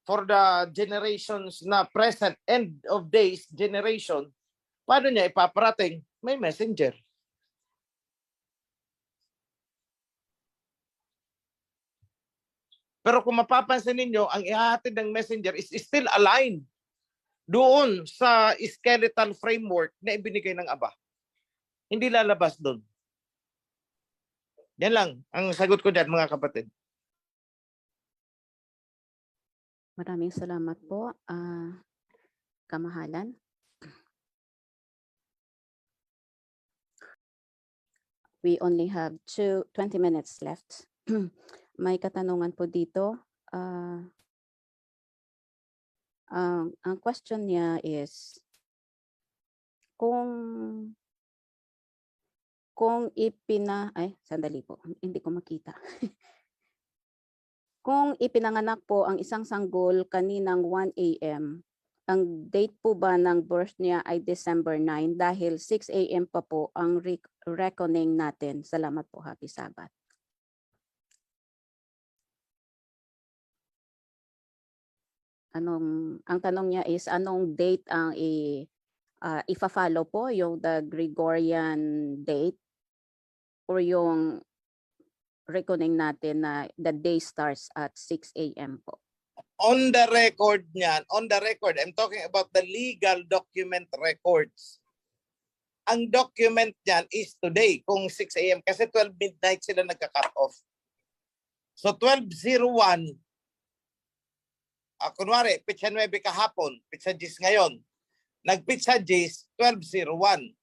for the generations na present, end of days generation, paano niya ipaparating? May messenger. Pero kung mapapansin ninyo, ang ihahatid ng messenger is still aligned doon sa skeletal framework na ibinigay ng Aba. Hindi lalabas doon. Yan lang ang sagot ko dyan, mga kapatid. Maraming salamat po, kamahalan. We only have 20 minutes left. May katanungan po dito. Ang question niya is, sandali po, hindi ko makita. Kung ipinanganak po ang isang sanggol kaninang 1 a.m., ang date po ba ng birth niya ay December 9 dahil 6 a.m. pa po ang reckoning natin. Salamat po, Happy Sabbath. Ang tanong niya is anong date ang ifa-follow po, yung the Gregorian date or yung reckoning natin na the day starts at 6 a.m. po? On the record niyan, on the record, I'm talking about the legal document records. Ang document niyan is today, kung 6 a.m. kasi 12 midnight sila nagka-cut off. So 12:01, kunwari, pitsa 9 kahapon, pitsa 10 ngayon. Nagpitsa 10, 12:01.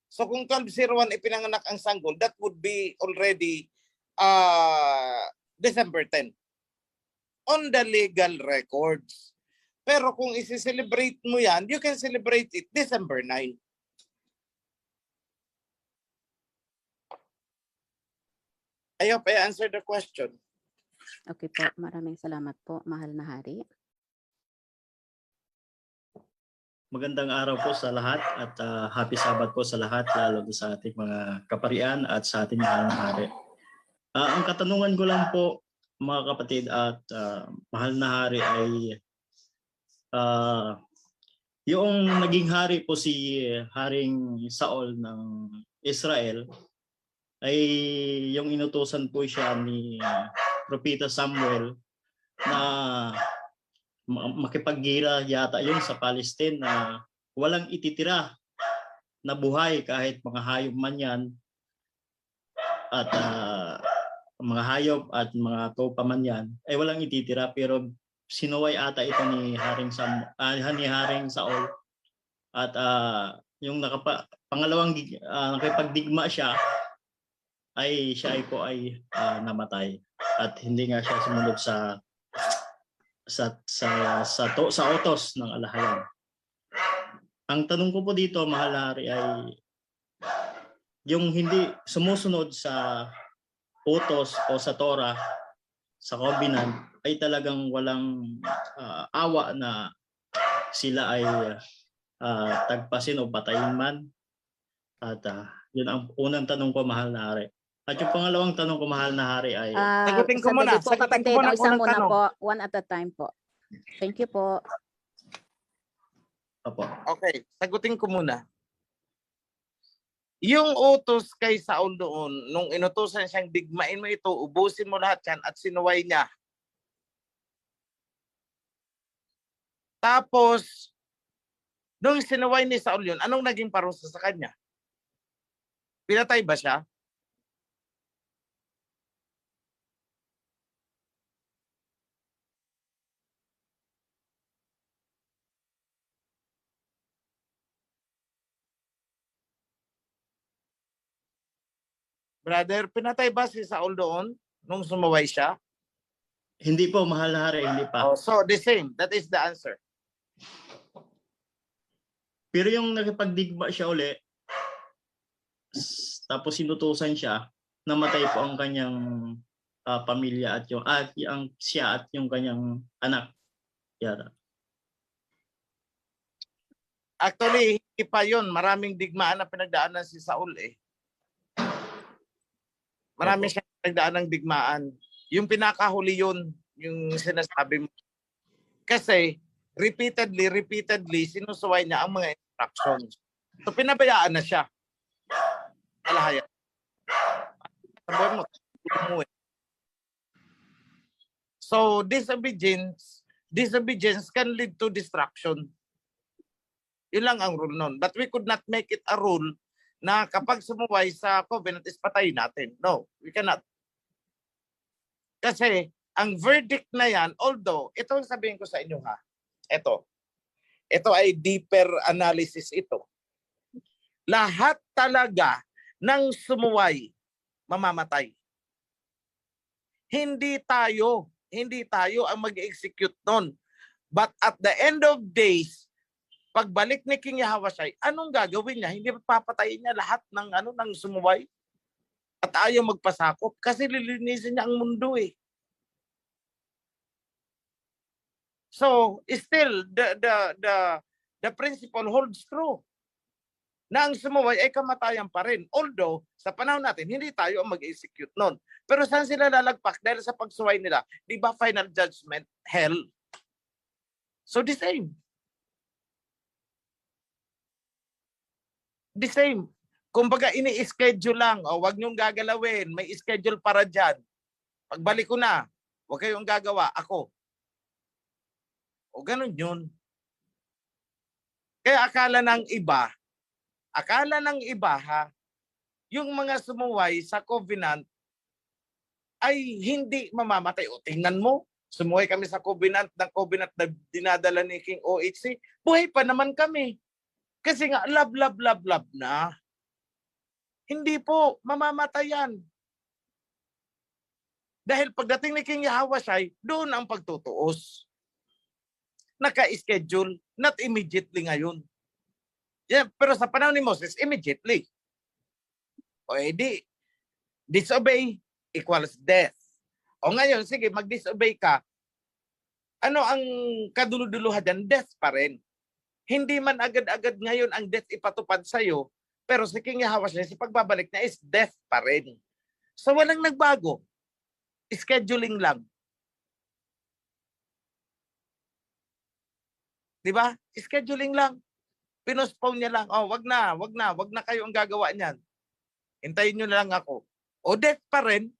So kung 12:01 ipinanganak ang sanggol, that would be already December 10 on the legal records. Pero kung isi-celebrate mo yan, you can celebrate it December 9. I hope I answered the question. Okay po, maraming salamat po, mahal na hari. Magandang araw po sa lahat at happy Sabbath po sa lahat, lalo sa ating mga kaparian at sa ating mahal na hari. Ang katanungan ko lang po, mga kapatid at mahal na hari ay yung naging hari po si Haring Saul ng Israel ay yung inutusan po siya ni Propeta Samuel na makipaggira yata yun sa Palestine na walang ititira na buhay kahit mga hayop man yan at mga hayop at mga tupa man yan ay walang ititira, pero sinuway ata ito ni Haring Saul at yung pangalawang nakipagdigma siya ay siya ay namatay at hindi nga siya sumunod sa utos ng alahayag. Ang tanong ko po dito, mahal na hari, ay yung hindi sumusunod sa utos o sa Torah, sa covenant, ay talagang walang awa na sila ay tagpasin o patayin man. At yun ang unang tanong ko, mahal na hari. At yung pangalawang tanong ko, mahal na hari, ay sagutin ko muna. Po, kapatid, o isa muna po, one at a time po. Thank you po. Opo. Okay, sagutin ko muna. Yung utos kay Saul doon, nung inutusan siyang digmain mo ito, ubusin mo lahat yan at sinuway niya. Tapos, nung sinuway ni Saul yun, anong naging parusa sa kanya? Pinatay ba siya? Brother, pinatay ba si Saul doon nung sumuway siya? Hindi po, mahal na hari, hindi pa. Oh, so the same. That is the answer. Pero yung nakipagdigma siya uli, tapos sinutusan siya, namatay po ang kanyang pamilya at siya at yung kanyang anak. Yara. Actually, hindi pa yun. Maraming digmaan na pinagdaanan si Saul eh. Marami Opo. siyang pinagdaan ng digmaan. Yung pinakahuli yun, yung sinasabi mo. Kasi, repeatedly, sinusuway niya ang mga instructions. So, pinabayaan na siya. Alahaya. Sabi mo, so, disobedience can lead to destruction. Yun lang ang rule nun. But we could not make it a rule na kapag sumuway sa covenant is patayin natin. No, we cannot. Kasi ang verdict na yan, although, ito ang sabihin ko sa inyo ha, ito ay deeper analysis ito. Lahat talaga ng sumuway, mamamatay. Hindi tayo ang mag-execute nun. But at the end of days, pagbalik ni King Yahweh, anong gagawin niya? Hindi papatayin niya lahat ng sumuway? At ayaw magpasakop kasi lilinisin niya ang mundo eh. So, still the principle holds true. Na ang sumuway ay kamatayan pa rin. Although, sa panahon natin, hindi tayo ang mag-execute nun. Pero saan sila lalagpak? Dahil sa pagsuway nila, di ba final judgment? Hell. So, the same. The same. Kumbaga, ini-schedule lang. O, wag niyong gagalawin. May schedule para dyan. Pagbalik ko na, wag kayong gagawa. Ako. O, ganun yun. Kaya akala ng iba ha, yung mga sumuway sa covenant ay hindi mamamatay. O, tingnan mo, sumuway kami sa covenant na dinadala ni King OHC. Buhay pa naman kami. Kasi nga, love na. Hindi po, mamamatay yan. Dahil pagdating ni King Yahweh, doon ang pagtutuos. Naka-schedule, not immediately ngayon. Yeah, pero sa panahon ni Moses, immediately. O edi, disobey equals death. O ngayon, sige, mag-disobey ka. Ano ang kaduluduluhan dyan? Death pa rin. Hindi man agad-agad ngayon ang death ipatupad sa'yo, pero si King Yahweh, si pagbabalik niya is death pa rin. So walang nagbago. Scheduling lang. Diba? Scheduling lang. Pinospone niya lang. Oh, wag na kayo ang gagawa niyan. Hintayin niyo na lang ako. O death pa rin.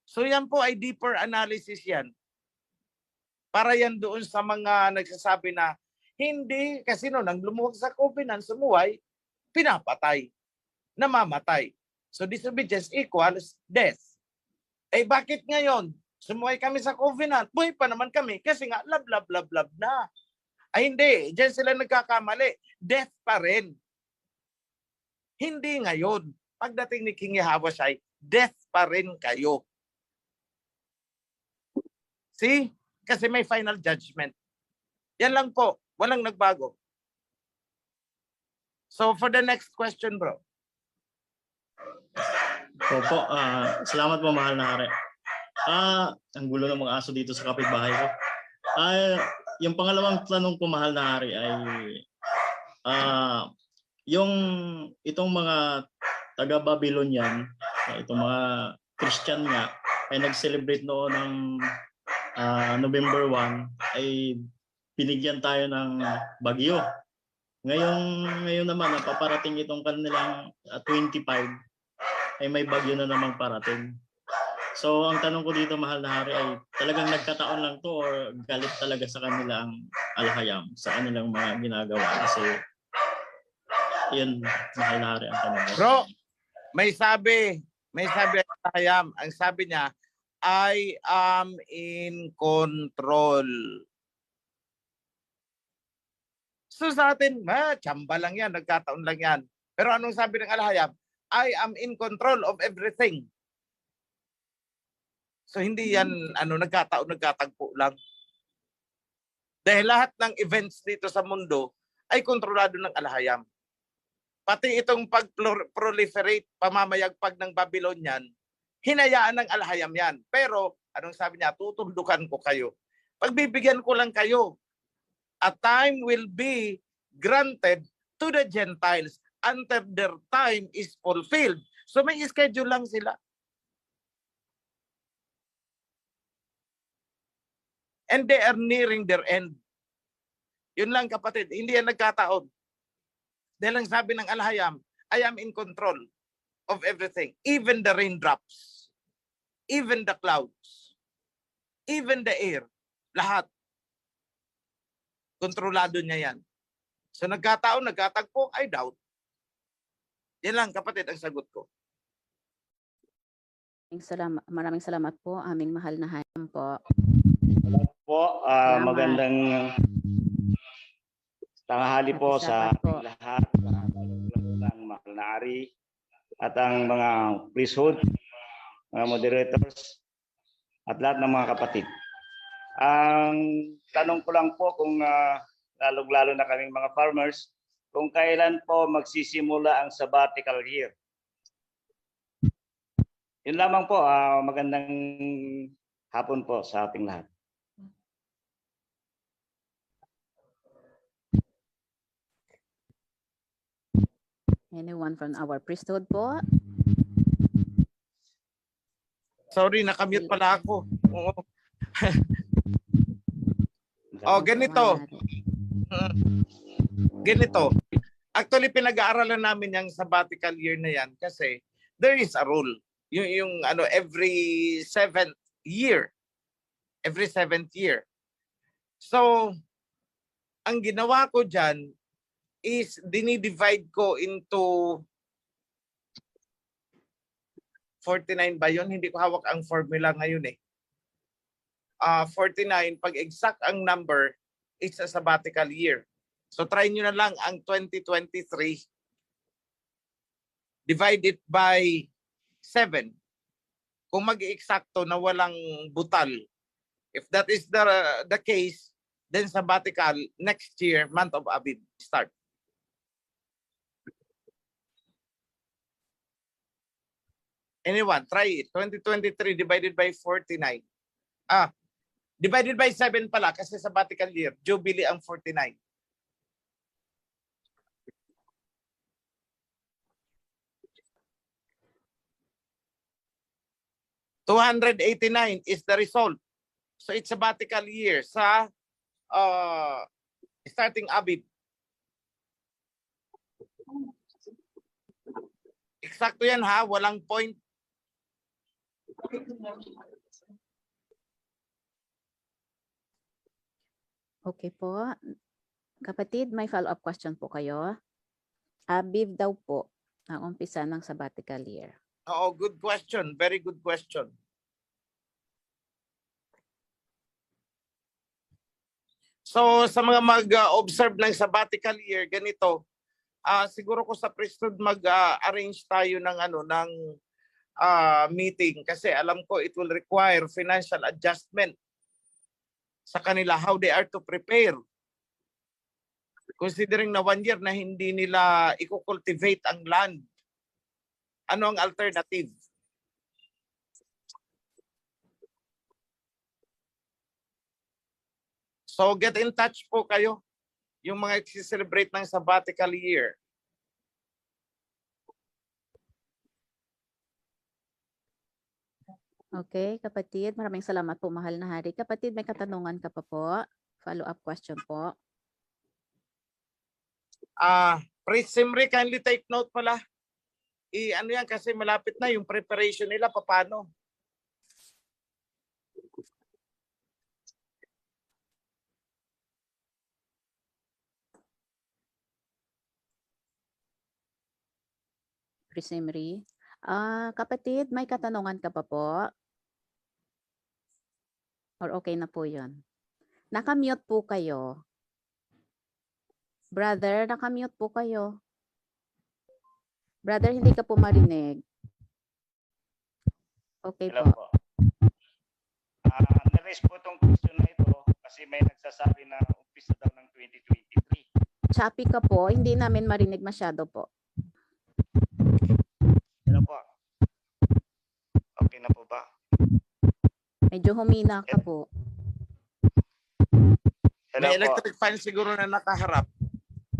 So yan po ay deeper analysis yan. Para yan doon sa mga nagsasabi na hindi kasi nang lumuwag sa covenant, sumuway, pinapatay, namamatay. So disobedience equals death. Eh bakit ngayon? Sumuway kami sa covenant, buhay pa naman kami kasi nga love na. Ay hindi, diyan sila nagkakamali. Death pa rin. Hindi ngayon. Pagdating ni King Yahweh, death pa rin kayo. See? Kasi may final judgment. Yan lang po. Walang nagbago. So for the next question, bro. Opo, salamat po, mahal na hari. Ang gulo ng mga aso dito sa kapitbahay ko. Yung pangalawang tanong po, mahal na hari, ay itong mga taga-Babylonian, itong mga Christian nga, ay nag-celebrate noon ng November 1, ay binigyan tayo ng bagyo. Ngayon naman, paparating itong kanilang 25, ay may bagyo na namang parating. So ang tanong ko dito, mahal na hari, ay talagang nagkataon lang to or galit talaga sa kanila ang alhayam sa kanilang mga ginagawa? Kasi yun, mahal na hari, ang tanong ko. Bro, may sabi ang Hayam, ang sabi niya, I am in control. So sa atin, tsamba lang yan, nagkataon lang yan. Pero anong sabi ng Al-Hayam? I am in control of everything. So hindi yan nagkataon, nagkatagpo lang. Dahil lahat ng events dito sa mundo ay kontrolado ng Al-Hayam. Pati itong pag-proliferate, pamamayagpag ng Babylonian, hinayaan ng Al-Hayam yan. Pero anong sabi niya? Tutuldukan ko kayo. Pagbibigyan ko lang kayo. A time will be granted to the Gentiles until their time is fulfilled. So may schedule lang sila. And they are nearing their end. Yun lang kapatid, hindi yan nagkataon. Dahil ang sabi ng Al-Hayam, I am in control of everything. Even the raindrops, even the clouds, even the air, lahat. Kontrolado niya yan. So nagkataon, nagkatagpo, I doubt. Yan lang kapatid ang sagot ko. Maraming salamat po, aming mahal na Hayam po. Po, Salamat. magandang tanghali po sa Salamat po. lahat ng mahal na ari at ang mga priesthood, mga moderators at lahat ng mga kapatid. Ang tanong ko lang po kung lalong-lalo na kaming mga farmers, kung kailan po magsisimula ang sabbatical year. Yun lamang po, magandang hapon po sa ating lahat. Anyone from our priesthood po? Sorry, nakamute pala ako. Oo. Ganito. Ganito. Actually, pinag-aaralan namin yung sabbatical year na yan kasi there is a rule. Yung every seventh year. Every seventh year. So, ang ginawa ko dyan is dinidivide ko into 49 ba yun? Hindi ko hawak ang formula ngayon eh. 49, pag exact ang number, it's a sabbatical year. So try nyo na lang ang 2023 divided by 7. Kung mag-eksakto na walang butal. If that is the case, then sabbatical next year, month of Abib, start. Anyone, try it. 2023 divided by 49. Divided by 7 pala kasi sabbatical year. Jubilee ang 49. $289 is the result. So it's sabbatical year sa starting Abib. Eksakto yan ha, walang point. Okay po. Kapatid, may follow-up question po kayo. Abib daw po ang umpisa ng sabbatical year. Oo, good question. Very good question. So sa mga mag-observe ng sabbatical year, ganito, siguro ko sa priesthood mag-arrange tayo ng meeting kasi alam ko it will require financial adjustment sa kanila, how they are to prepare. Considering na 1 year na hindi nila i-cultivate ang land. Ano ang alternative? So get in touch po kayo, yung mga i-celebrate ng sabbatical year. Okay, kapatid, maraming salamat po, mahal na hari. Kapatid, may katanungan ka pa po? Follow-up question po. Priest Simri, kindly take note pala. Ano yan kasi malapit na yung preparation nila, paano? Prisimri. Kapatid, may katanungan ka pa po? Or okay na po yun? Nakamute po kayo. Brother, nakamute po kayo. Brother, hindi ka po marinig. Okay Hello po. po. Na-raise po itong question na ito kasi may nagsasabi na umpisa daw ng 2023. Choppy ka po, hindi namin marinig masyado po. Hello po. Okay na po ba? Medyo humina ka po. Hello May po. electric fan siguro na nakaharap.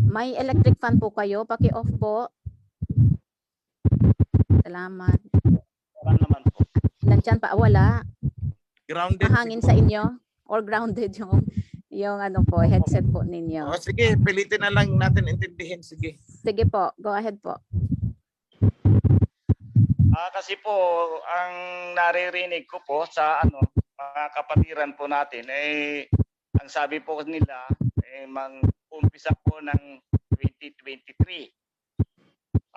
May electric fan po kayo, paki-off po. Salamat. Wala naman po. Nandyan pa, wala. Grounded. Mahangin sa inyo or grounded yung ano po, headset po ninyo. O sige, pilitin na lang natin intindihin. Sige. Sige po, go ahead po. Kasi po ang naririnig ko po sa mga kapatiran po natin ang sabi po nila umpisa po ng 2023.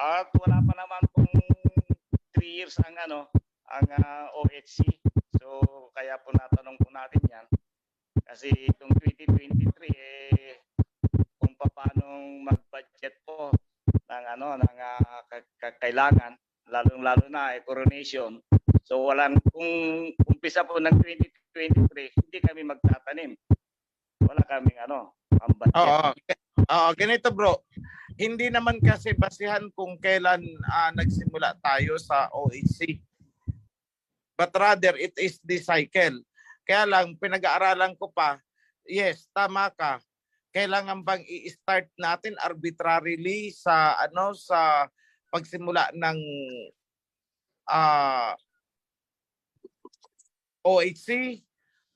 At wala pa naman pong 3 years ang OHC. So kaya po natanong po natin 'yan. Kasi itong 2023 kung paano mag-budget po ng kailangan lalong-lalo na coronation. So kung umpisa po ng 2023, hindi kami magtatanim. Wala kaming pambudget. Oo, ganito bro. Hindi naman kasi basihan kung kailan nagsimula tayo sa OHC. But rather, it is the cycle. Kaya lang, pinag-aaralan ko pa, yes, tama ka. Kailangan bang i-start natin arbitrarily sa sa pagsimula ng OHC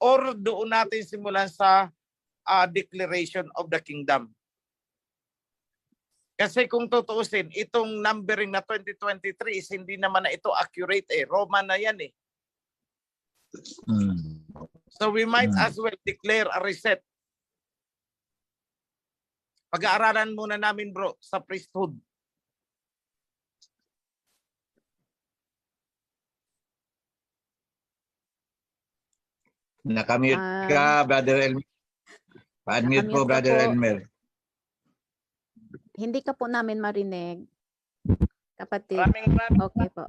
or doon natin simulan sa Declaration of the Kingdom? Kasi kung tutuusin, itong numbering na 2023 is hindi naman na ito accurate Roman na yan So we might as well declare a reset. Pag-aaralan muna namin bro sa priesthood. Nakamute ka, Brother Elmer. Pa-unmute po, Nakamute ka Brother po. Elmer. Hindi ka po namin marinig. Kapatid. Maraming Okay po.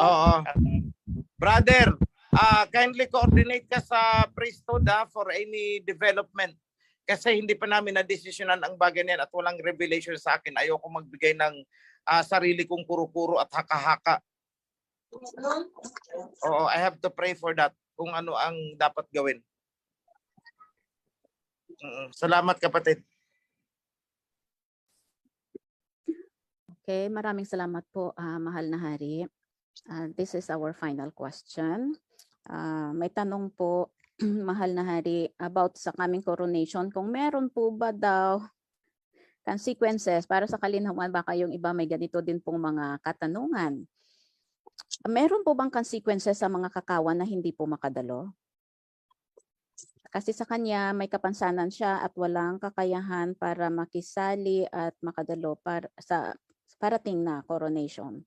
Oo. Brother, kindly coordinate ka sa priesthood for any development. Kasi hindi pa namin na-desisyonan ang bagay niyan at walang revelation sa akin. Ayoko magbigay ng sarili kong kuro-kuro at haka-haka. Oo, I have to pray for that kung ano ang dapat gawin. Salamat kapatid. Okay, maraming salamat po, mahal na hari. This is our final question. May tanong po, mahal na hari, about sa coming coronation. Kung meron po ba daw consequences para sa kalinhawan, baka yung iba may ganito din pong mga katanungan. Meron po bang consequences sa mga kakawan na hindi po makadalo? Kasi sa kanya may kapansanan siya at walang kakayahan para makisali at makadalo sa parating na coronation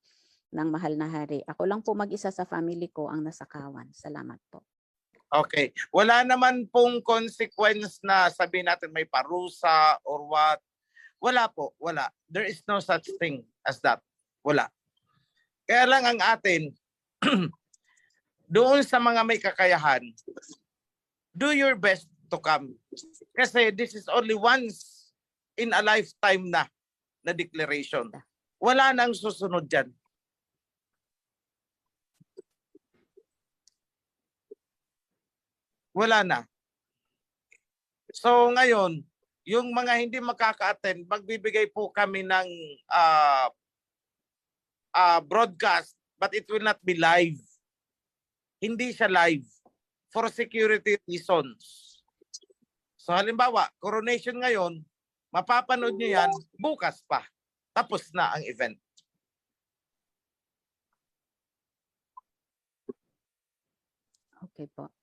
ng mahal na hari. Ako lang po mag-isa sa family ko ang nasakawan. Salamat po. Okay. Wala naman pong consequence na sabihin natin may parusa or what. Wala po. Wala. There is no such thing as that. Wala. Kaya lang ang atin, doon sa mga may kakayahan, do your best to come. Kasi this is only once in a lifetime na declaration. Wala nang susunod dyan. Wala na. So ngayon, yung mga hindi makaka-attend, magbibigay po kami ng broadcast, but it will not be live. Hindi siya live for security reasons. So halimbawa, coronation ngayon, mapapanood nyo yan bukas pa. Tapos na ang event. Okay po.